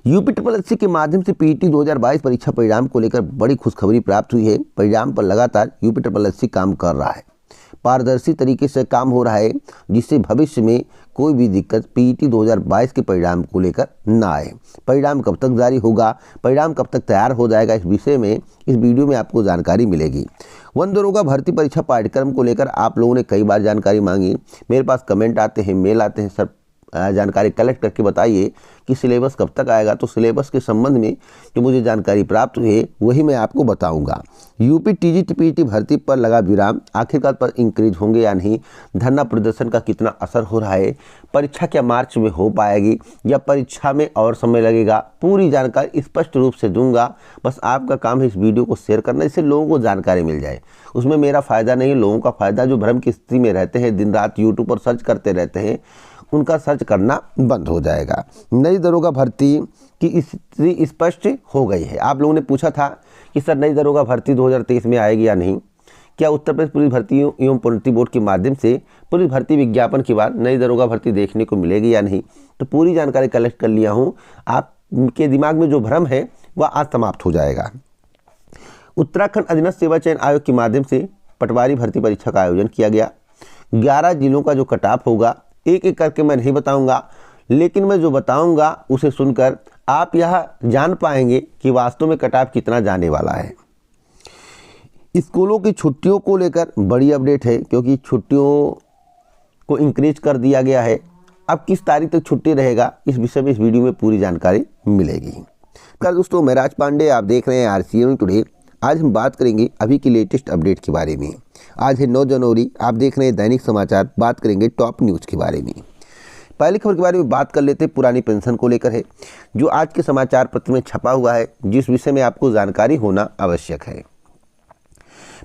UP triple के माध्यम से पीटी 2022 परीक्षा परिणाम को लेकर बड़ी खुशखबरी प्राप्त हुई है। परिणाम पर लगातार यूपी ट्रिपल काम कर रहा है, पारदर्शी तरीके से काम हो रहा है, जिससे भविष्य में कोई भी दिक्कत पीटी 2022 के परिणाम को लेकर ना आए। परिणाम कब तक जारी होगा, परिणाम कब तक तैयार हो जाएगा, इस विषय में इस वीडियो में आपको जानकारी मिलेगी। वन दरोगा भर्ती परीक्षा पाठ्यक्रम को लेकर आप लोगों ने कई बार जानकारी मांगी, मेरे पास कमेंट आते हैं, मेल आते हैं, सर जानकारी कलेक्ट करके बताइए कि सिलेबस कब तक आएगा। तो सिलेबस के संबंध में जो मुझे जानकारी प्राप्त हुई है वही मैं आपको बताऊंगा। यूपी टीजीटी भर्ती पर लगा विराम, आखिरकार पर इंक्रीज होंगे या नहीं, धरना प्रदर्शन का कितना असर हो रहा है, परीक्षा क्या मार्च में हो पाएगी या परीक्षा में और समय लगेगा, पूरी जानकारी स्पष्ट रूप से दूंगा। बस आपका काम है इस वीडियो को शेयर करना, इससे लोगों को जानकारी मिल जाए। उसमें मेरा फ़ायदा नहीं, लोगों का फ़ायदा जो भ्रम की स्थिति में रहते हैं, दिन रात यूट्यूब पर सर्च करते रहते हैं, उनका सर्च करना बंद हो जाएगा। नई दरोगा भर्ती की स्थिति स्पष्ट हो गई है। आप लोगों ने पूछा था कि सर नई दरोगा भर्ती 2023 में आएगी या नहीं, क्या उत्तर प्रदेश पुलिस भर्ती एवं प्रोन्नति बोर्ड के माध्यम से पुलिस भर्ती विज्ञापन के बाद नई दरोगा भर्ती देखने को मिलेगी या नहीं। तो पूरी जानकारी कलेक्ट कर लिया हूँ, आपके दिमाग में जो भ्रम है वह आज समाप्त हो जाएगा। उत्तराखंड अधीनस्थ सेवा चयन आयोग के माध्यम से पटवारी भर्ती परीक्षा का आयोजन किया गया। 11 जिलों का जो कट ऑफ होगा, एक एक करके मैं नहीं बताऊंगा, लेकिन मैं जो बताऊंगा उसे सुनकर आप यह जान पाएंगे कि वास्तव में कट ऑफ कितना जाने वाला है। स्कूलों की छुट्टियों को लेकर बड़ी अपडेट है, क्योंकि छुट्टियों को इंक्रीज कर दिया गया है। अब किस तारीख तक छुट्टी रहेगा, इस विषय में इस वीडियो में पूरी जानकारी मिलेगी। कल दोस्तों, मैं राज पांडे, आप देख रहे हैं RCM टुडे। आज हम बात करेंगे अभी की लेटेस्ट अपडेट के बारे में। आज है 9 जनवरी, आप देख रहे हैं दैनिक समाचार। बात करेंगे टॉप न्यूज़ के बारे में। पहली खबर के बारे में बात कर लेते हैं, पुरानी पेंशन को लेकर है, जो आज के समाचार पत्र में छपा हुआ है, जिस विषय में आपको जानकारी होना आवश्यक है।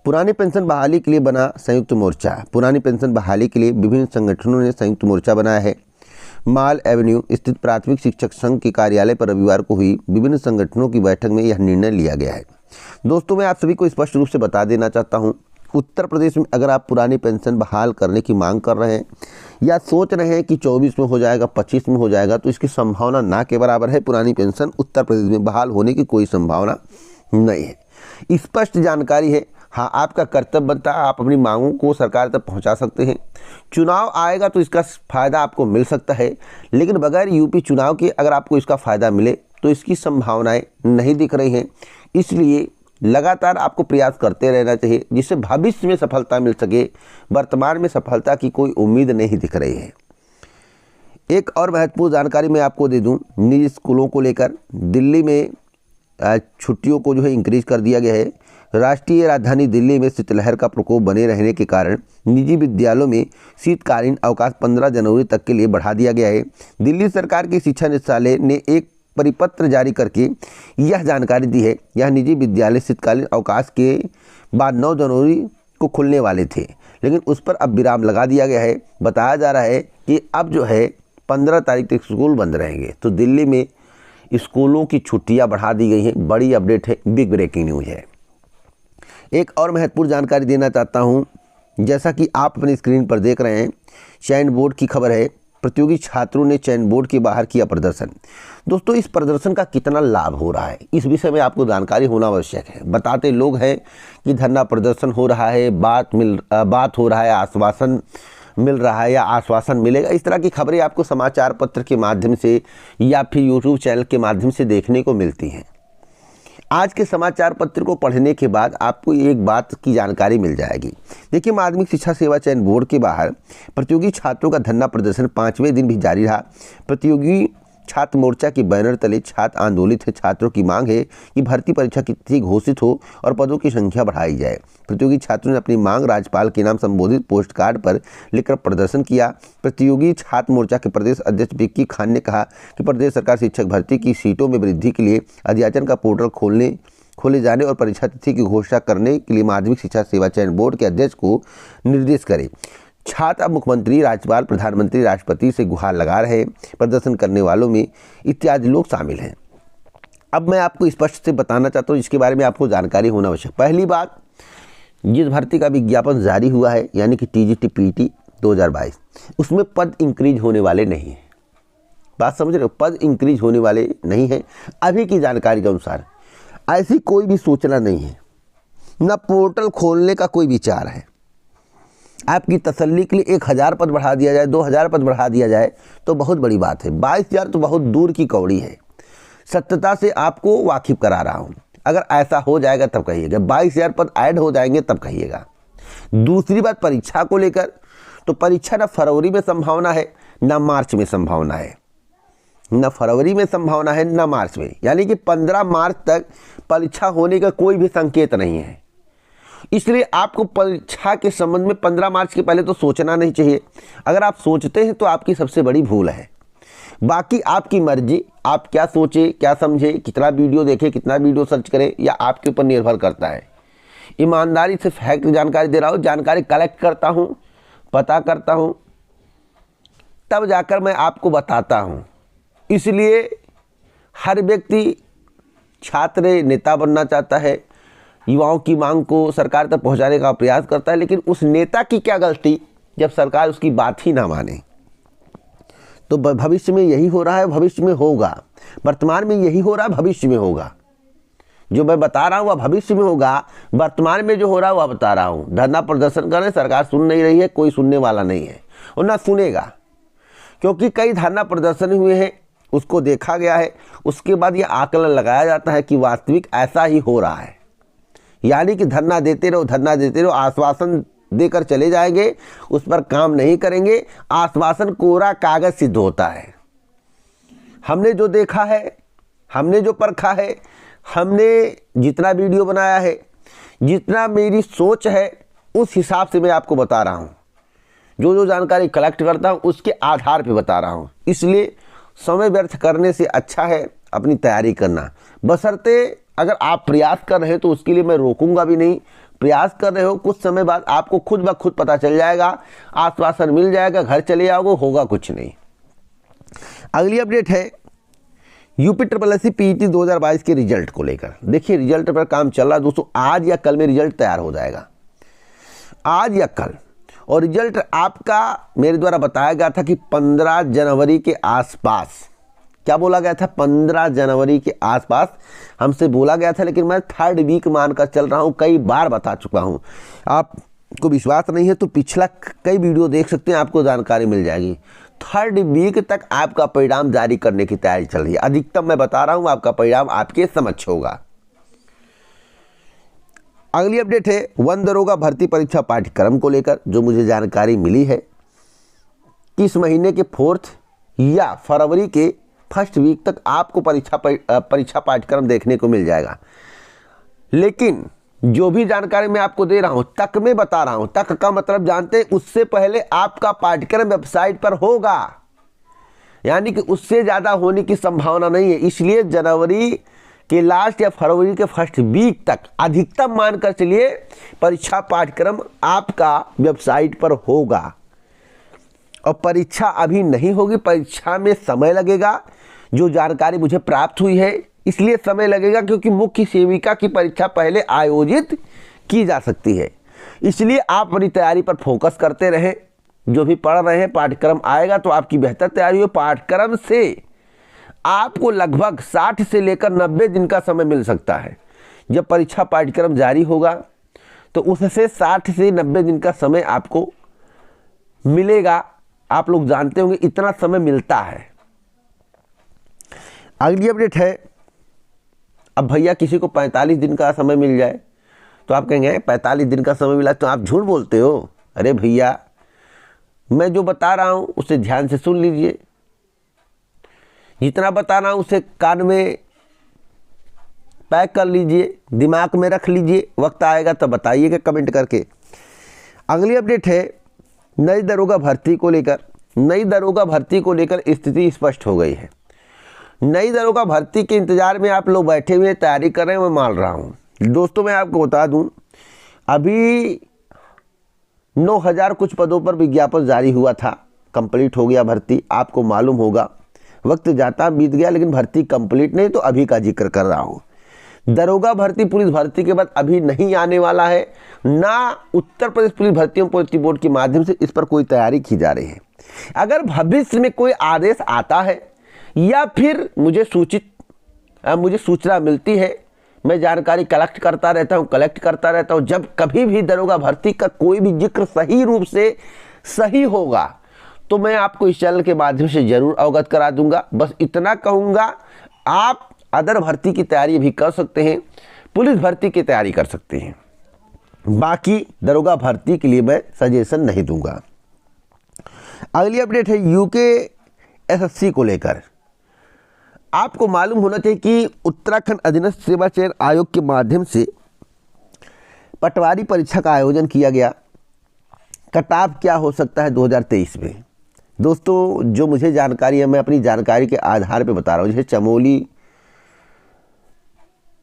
पुरानी पेंशन बहाली के लिए बना संयुक्त मोर्चा। पुरानी पेंशन बहाली के लिए विभिन्न संगठनों ने संयुक्त मोर्चा बनाया है। माल एवेन्यू स्थित प्राथमिक शिक्षक संघ के कार्यालय पर रविवार को हुई विभिन्न संगठनों की बैठक में यह निर्णय लिया गया है। दोस्तों, मैं आप सभी को स्पष्ट रूप से बता देना चाहता हूं, उत्तर प्रदेश में अगर आप पुरानी पेंशन बहाल करने की मांग कर रहे हैं या सोच रहे हैं कि 24 में हो जाएगा, 25 में हो जाएगा, तो इसकी संभावना ना के बराबर है। पुरानी पेंशन उत्तर प्रदेश में बहाल होने की कोई संभावना नहीं है। स्पष्ट जानकारी है। हाँ, आपका कर्तव्य बनता है, आप अपनी मांगों को सरकार तक पहुंचा सकते हैं। चुनाव आएगा तो इसका फ़ायदा आपको मिल सकता है, लेकिन बगैर यूपी चुनाव के अगर आपको इसका फ़ायदा मिले तो इसकी संभावनाएं नहीं दिख रही हैं। इसलिए लगातार आपको प्रयास करते रहना चाहिए, जिससे भविष्य में सफलता मिल सके। वर्तमान में सफलता की कोई उम्मीद नहीं दिख रही है। एक और महत्वपूर्ण जानकारी मैं आपको दे दूं, निजी स्कूलों को लेकर दिल्ली में छुट्टियों को जो है इंक्रीज कर दिया गया है। राष्ट्रीय राजधानी दिल्ली में शीतलहर का प्रकोप बने रहने के कारण निजी विद्यालयों में शीतकालीन अवकाश 15 जनवरी तक के लिए बढ़ा दिया गया है। दिल्ली सरकार के शिक्षा निदेशालय ने एक परिपत्र जारी करके यह जानकारी दी है। यह निजी विद्यालय शीतकालीन अवकाश के बाद 9 जनवरी को खुलने वाले थे, लेकिन उस पर अब विराम लगा दिया गया है। बताया जा रहा है कि अब जो है 15 तारीख तक स्कूल बंद रहेंगे। तो दिल्ली में स्कूलों की छुट्टियां बढ़ा दी गई हैं। बड़ी अपडेट है, बिग ब्रेकिंग न्यूज़ है। एक और महत्वपूर्ण जानकारी देना चाहता हूं, जैसा कि आप अपनी स्क्रीन पर देख रहे हैं, चयन बोर्ड की खबर है। प्रतियोगी छात्रों ने चयन बोर्ड के बाहर किया प्रदर्शन। दोस्तों, इस प्रदर्शन का कितना लाभ हो रहा है, इस विषय में आपको जानकारी होना आवश्यक है। बताते लोग हैं कि धरना प्रदर्शन हो रहा है, बात हो रहा है, आश्वासन मिल रहा है या आश्वासन मिलेगा, इस तरह की खबरें आपको समाचार पत्र के माध्यम से या फिर यूट्यूब चैनल के माध्यम से देखने को मिलती हैं। आज के समाचार पत्र को पढ़ने के बाद आपको एक बात की जानकारी मिल जाएगी। देखिए, माध्यमिक शिक्षा सेवा चयन बोर्ड के बाहर प्रतियोगी छात्रों का धरना प्रदर्शन 5वें दिन भी जारी रहा। प्रतियोगी छात्र मोर्चा के बैनर तले छात्र आंदोलित है। छात्रों की मांग है कि भर्ती परीक्षा की तिथि घोषित हो और पदों की संख्या बढ़ाई जाए। प्रतियोगी छात्रों ने अपनी मांग राज्यपाल के नाम संबोधित पोस्ट कार्ड पर लिखकर प्रदर्शन किया। प्रतियोगी छात्र मोर्चा के प्रदेश अध्यक्ष विक्की खान ने कहा कि प्रदेश सरकार शिक्षक भर्ती की सीटों में वृद्धि के लिए अध्याचन का पोर्टल खोले जाने और परीक्षा तिथि की घोषणा करने के लिए माध्यमिक शिक्षा सेवा चयन बोर्ड के अध्यक्ष को निर्देश करे। छात्र अब मुख्यमंत्री, राज्यपाल, प्रधानमंत्री, राष्ट्रपति से गुहार लगा रहे हैं। प्रदर्शन करने वालों में इत्यादि लोग शामिल हैं। अब मैं आपको स्पष्ट से बताना चाहता हूँ, इसके बारे में आपको जानकारी होना आवश्यक। पहली बात, जिस भर्ती का विज्ञापन जारी हुआ है यानी कि टीजीटी पीटी 2022, उसमें पद इंक्रीज होने वाले नहीं हैं। बात समझ रहे हो, पद इंक्रीज होने वाले नहीं है अभी की जानकारी के अनुसार। ऐसी कोई भी सूचना नहीं है, ना पोर्टल खोलने का कोई विचार है। आपकी तसल्ली के लिए 1000 पद बढ़ा दिया जाए, 2000 पद बढ़ा दिया जाए तो बहुत बड़ी बात है। 22,000 तो बहुत दूर की कौड़ी है। सत्यता से आपको वाकिफ करा रहा हूँ, अगर ऐसा हो जाएगा तब कहिएगा, 22,000 पद ऐड हो जाएंगे तब कहिएगा। दूसरी बात परीक्षा को लेकर, तो परीक्षा ना फरवरी में संभावना है ना मार्च में संभावना है, न फरवरी में संभावना है न मार्च में, यानी कि 15 मार्च तक परीक्षा होने का कोई भी संकेत नहीं है। इसलिए आपको परीक्षा के संबंध में 15 मार्च के पहले तो सोचना नहीं चाहिए। अगर आप सोचते हैं तो आपकी सबसे बड़ी भूल है। बाकी आपकी मर्जी, आप क्या सोचे, क्या समझे, कितना वीडियो देखें, कितना वीडियो सर्च करें, या आपके ऊपर निर्भर करता है। ईमानदारी से फैक्ट जानकारी दे रहा हूँ, जानकारी कलेक्ट करता हूँ, पता करता हूँ, तब जाकर मैं आपको बताता हूँ। इसलिए हर व्यक्ति छात्र नेता बनना चाहता है, युवाओं की मांग को सरकार तक पहुंचाने का प्रयास करता है, लेकिन उस नेता की क्या गलती जब सरकार उसकी बात ही ना माने। तो भविष्य में यही हो रहा है, भविष्य में होगा, वर्तमान में यही हो रहा है, भविष्य में होगा। जो मैं बता रहा हूँ वह भविष्य में होगा, वर्तमान में जो हो रहा है वह बता रहा हूँ। धरना प्रदर्शन कर रहे, सरकार सुन नहीं रही है, कोई सुनने वाला नहीं है और ना सुनेगा, क्योंकि कई धरना प्रदर्शन हुए हैं, उसको देखा गया है। उसके बाद ये आकलन लगाया जाता है कि वास्तविक ऐसा ही हो रहा है। यानी कि धरना देते रहो, धरना देते रहो, आश्वासन देकर चले जाएंगे, उस पर काम नहीं करेंगे। आश्वासन कोरा कागज सिद्ध होता है। हमने जो देखा है, हमने जो परखा है, हमने जितना वीडियो बनाया है, जितना मेरी सोच है, उस हिसाब से मैं आपको बता रहा हूँ। जो जानकारी कलेक्ट करता हूँ उसके आधार पे बता रहा हूँ। इसलिए समय व्यर्थ करने से अच्छा है अपनी तैयारी करना। बशर्ते अगर आप प्रयास कर रहे हो तो उसके लिए मैं रोकूंगा भी नहीं। प्रयास कर रहे हो, कुछ समय बाद आपको खुद ब खुद पता चल जाएगा, आश्वासन मिल जाएगा, घर चले जाओगे, होगा कुछ नहीं। अगली अपडेट है UPSSC PET 2022 के रिजल्ट को लेकर। देखिए रिजल्ट पर काम चल रहा है दोस्तों, आज या कल में रिजल्ट तैयार हो जाएगा, आज या कल। और रिजल्ट आपका मेरे द्वारा बताया गया था कि 15 जनवरी के आसपास, क्या बोला गया था, 15 जनवरी के आसपास हमसे बोला गया था, लेकिन मैं 3rd वीक मानकर चल रहा हूं, कई बार बता चुका हूं। आपको विश्वास नहीं है तो पिछला कई वीडियो देख सकते हैं, आपको जानकारी मिल जाएगी। 3rd वीक तक आपका परिणाम जारी करने की तैयारी चल रही है। अधिकतम मैं बता रहा हूं आपका परिणाम आपके समक्ष होगा। अगली अपडेट है वन दरोगा भर्ती परीक्षा पाठ्यक्रम को लेकर, जो मुझे जानकारी मिली है कि इस महीने के 4th या फरवरी के 1st वीक तक आपको परीक्षा पाठ्यक्रम देखने को मिल जाएगा। लेकिन जो भी जानकारी मैं आपको दे रहा हूं, तक में बता रहा हूं, तक का मतलब जानते हैं, उससे पहले आपका पाठ्यक्रम वेबसाइट पर होगा, यानी कि उससे ज़्यादा होने की संभावना नहीं है। इसलिए जनवरी के लास्ट या फरवरी के 1st वीक तक अधिकतम मानकर चलिए परीक्षा पाठ्यक्रम आपका वेबसाइट पर होगा। और परीक्षा अभी नहीं होगी, परीक्षा में समय लगेगा। जो जानकारी मुझे प्राप्त हुई है इसलिए समय लगेगा, क्योंकि मुख्य सेविका की परीक्षा पहले आयोजित की जा सकती है। इसलिए आप अपनी तैयारी पर फोकस करते रहें। जो भी पढ़ रहे हैं, पाठ्यक्रम आएगा तो आपकी बेहतर तैयारी हो। पाठ्यक्रम से आपको लगभग 60 से लेकर 90 दिन का समय मिल सकता है। जब परीक्षा पाठ्यक्रम जारी होगा तो उससे 60 से 90 दिन का समय आपको मिलेगा। आप लोग जानते होंगे इतना समय मिलता है। अगली अपडेट है, अब भैया किसी को 45 दिन का समय मिल जाए तो आप कहेंगे 45 दिन का समय मिला तो आप झूठ बोलते हो। अरे भैया, मैं जो बता रहा हूं उसे ध्यान से सुन लीजिए। जितना बता रहा हूं उसे कान में पैक कर लीजिए, दिमाग में रख लीजिए। वक्त आएगा तो बताइएगा कमेंट करके। अगली अपडेट है नई दरोगा भर्ती को लेकर। नई दरोगा भर्ती को लेकर स्थिति स्पष्ट हो गई है। नई दरोगा भर्ती के इंतजार में आप लोग बैठे हुए तैयारी कर रहे हैं, मैं मान रहा हूं। दोस्तों मैं आपको बता दूं, अभी 9000 कुछ पदों पर विज्ञापन जारी हुआ था, कंप्लीट हो गया भर्ती। आपको मालूम होगा वक्त जाता बीत गया, लेकिन भर्ती कंप्लीट नहीं, तो अभी का जिक्र कर रहा हूं। दरोगा भर्ती पुलिस भर्ती के बाद अभी नहीं आने वाला है, ना उत्तर प्रदेश पुलिस भर्ती एवं भर्ती बोर्ड के माध्यम से इस पर कोई तैयारी की जा रही है। अगर भविष्य में कोई आदेश आता है या फिर मुझे सूचना मिलती है, मैं जानकारी कलेक्ट करता रहता हूँ। जब कभी भी दरोगा भर्ती का कोई भी जिक्र सही रूप से सही होगा तो मैं आपको इस चैनल के माध्यम से जरूर अवगत करा दूंगा। बस इतना कहूँगा, आप अदर भर्ती की तैयारी भी कर सकते हैं, पुलिस भर्ती की तैयारी कर सकते हैं, बाकी दरोगा भर्ती के लिए मैं सजेशन नहीं दूंगा। अगली अपडेट है यूके एसएससी को लेकर। आपको मालूम होना चाहिए कि उत्तराखंड अधीनस्थ सेवा चयन आयोग के माध्यम से पटवारी परीक्षा का आयोजन किया गया। कट ऑफ क्या हो सकता है 2023 में? दोस्तों, जो मुझे जानकारी है मैं अपनी जानकारी के आधार पर बता रहा हूँ। जैसे चमोली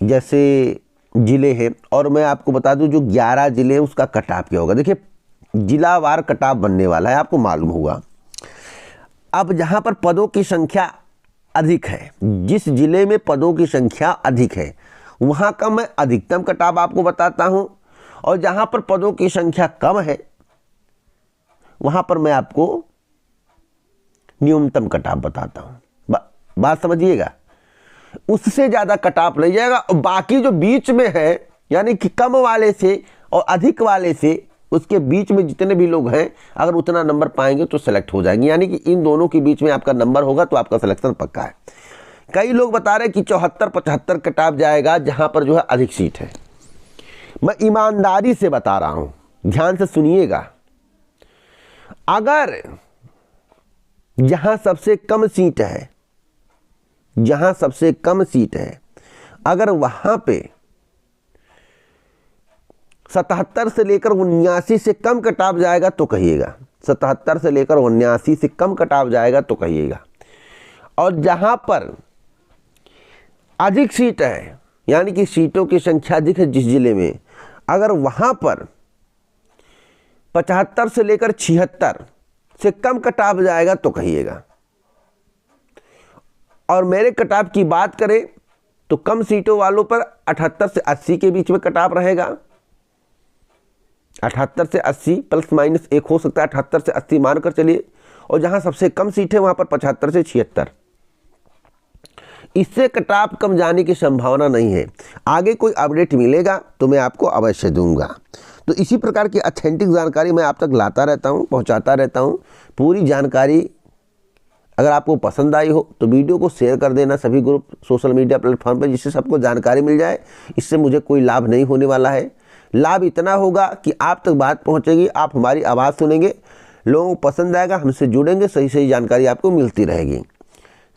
जैसे ज़िले हैं, और मैं आपको बता दूं जो 11 ज़िले हैं उसका कट ऑफ क्या होगा। देखिए, जिलावार कट ऑफ बनने वाला है, आपको मालूम होगा। अब जहाँ पर पदों की संख्या अधिक है, जिस जिले में पदों की संख्या अधिक है वहाँ का मैं अधिकतम कट ऑफ आपको बताता हूँ, और जहाँ पर पदों की संख्या कम है वहाँ पर मैं आपको न्यूनतम कट ऑफ बताता हूँ। बात समझिएगा, उससे ज़्यादा कट ऑफ नहीं जाएगा। और बाकी जो बीच में है, यानी कि कम वाले से और अधिक वाले से, उसके बीच में जितने भी लोग हैं, अगर उतना नंबर पाएंगे तो सेलेक्ट हो जाएंगे। यानी कि इन दोनों के बीच में आपका नंबर होगा तो आपका सिलेक्शन पक्का है। कई लोग बता रहे हैं कि 74-75 कट ऑफ जाएगा जहां पर जो है अधिक सीट है। मैं ईमानदारी से बता रहा हूं, ध्यान से सुनिएगा। अगर जहां सबसे कम सीट है, अगर वहां पे 77 से लेकर 79 से कम कट ऑफ जाएगा तो कहिएगा। 77 से लेकर 79 से कम कट ऑफ जाएगा तो कहिएगा। और जहां पर अधिक सीट है, यानी कि सीटों की संख्या अधिक है जिस जिले में, अगर वहां पर 75 से लेकर 76 से कम कट ऑफ जाएगा तो कहिएगा। और मेरे कट ऑफ की बात करें तो कम सीटों वालों पर 78 से 80 के बीच में कट ऑफ रहेगा। 78 से 80 प्लस माइनस 1 हो सकता है, 78 से 80 मानकर चलिए। और जहां सबसे कम सीट है वहां पर 75 से 76। इससे कट ऑफ कम जाने की संभावना नहीं है। आगे कोई अपडेट मिलेगा तो मैं आपको अवश्य दूंगा। तो इसी प्रकार की ऑथेंटिक जानकारी मैं आप तक लाता रहता हूं, पहुंचाता रहता हूं। पूरी जानकारी अगर आपको पसंद आई हो तो वीडियो को शेयर कर देना सभी ग्रुप सोशल मीडिया प्लेटफॉर्म पर, जिससे सबको जानकारी मिल जाए। इससे मुझे कोई लाभ नहीं होने वाला है। लाभ इतना होगा कि आप तक बात पहुंचेगी, आप हमारी आवाज़ सुनेंगे, लोगों को पसंद आएगा, हमसे जुड़ेंगे, सही सही जानकारी आपको मिलती रहेगी।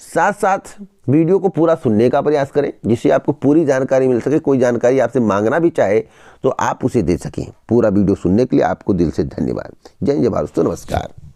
साथ साथ वीडियो को पूरा सुनने का प्रयास करें जिससे आपको पूरी जानकारी मिल सके। कोई जानकारी आपसे मांगना भी चाहे तो आप उसे दे सकें। पूरा वीडियो सुनने के लिए आपको दिल से धन्यवाद। जय जय भारत, नमस्कार।